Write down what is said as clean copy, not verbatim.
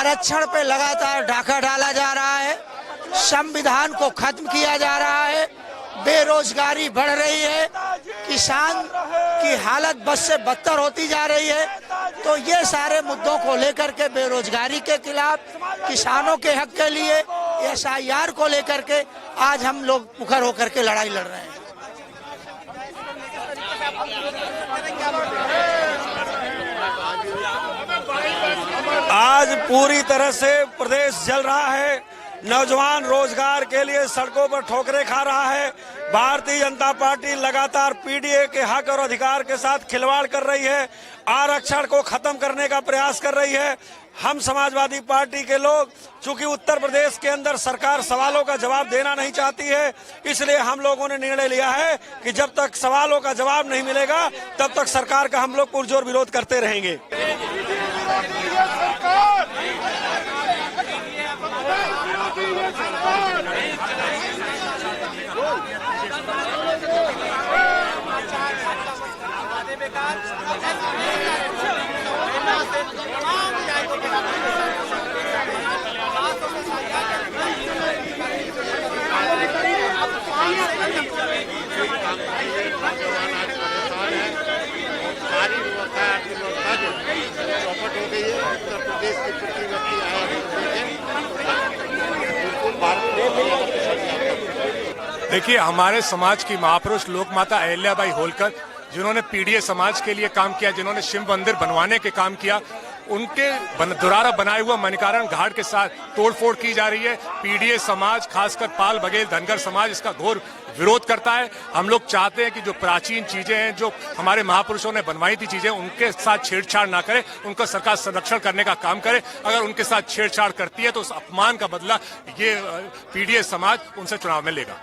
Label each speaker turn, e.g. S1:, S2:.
S1: आरक्षण पे लगातार डाका डाला जा रहा है, संविधान को खत्म किया जा रहा है, बेरोजगारी बढ़ रही है, किसान की हालत बद से बदतर होती जा रही है। तो ये सारे मुद्दों को लेकर के, बेरोजगारी के खिलाफ, किसानों के हक के लिए, SIR को लेकर के आज हम लोग मुखर होकर के लड़ाई लड़ रहे हैं।
S2: आज पूरी तरह से प्रदेश जल रहा है। नौजवान रोजगार के लिए सड़कों पर ठोकरें खा रहा है। भारतीय जनता पार्टी लगातार PDA के हक और अधिकार के साथ खिलवाड़ कर रही है, आरक्षण को खत्म करने का प्रयास कर रही है। हम समाजवादी पार्टी के लोग, चूंकि उत्तर प्रदेश के अंदर सरकार सवालों का जवाब देना नहीं चाहती है, इसलिए हम लोगों ने निर्णय लिया है कि जब तक सवालों का जवाब नहीं मिलेगा तब तक सरकार का हम लोग पुरजोर विरोध करते रहेंगे।
S3: देखिए, हमारे समाज की महापुरुष लोकमाता अहिल्याबाई होलकर, जिन्होंने PDA समाज के लिए काम किया, जिन्होंने शिव मंदिर बनवाने के काम किया, उनके द्वारा बनाए हुआ मणिकरण घाट के साथ तोड़फोड़ की जा रही है। PDA समाज, खासकर पाल, बघेल, धनगर समाज इसका घोर विरोध करता है। हम लोग चाहते हैं कि जो प्राचीन चीजें हैं, जो हमारे महापुरुषों ने बनवाई थी चीजें, उनके साथ छेड़छाड़ ना करे, उनका सरकार संरक्षण करने का काम करे। अगर उनके साथ छेड़छाड़ करती है तो उस अपमान का बदला ये PDA समाज उनसे चुनाव में लेगा।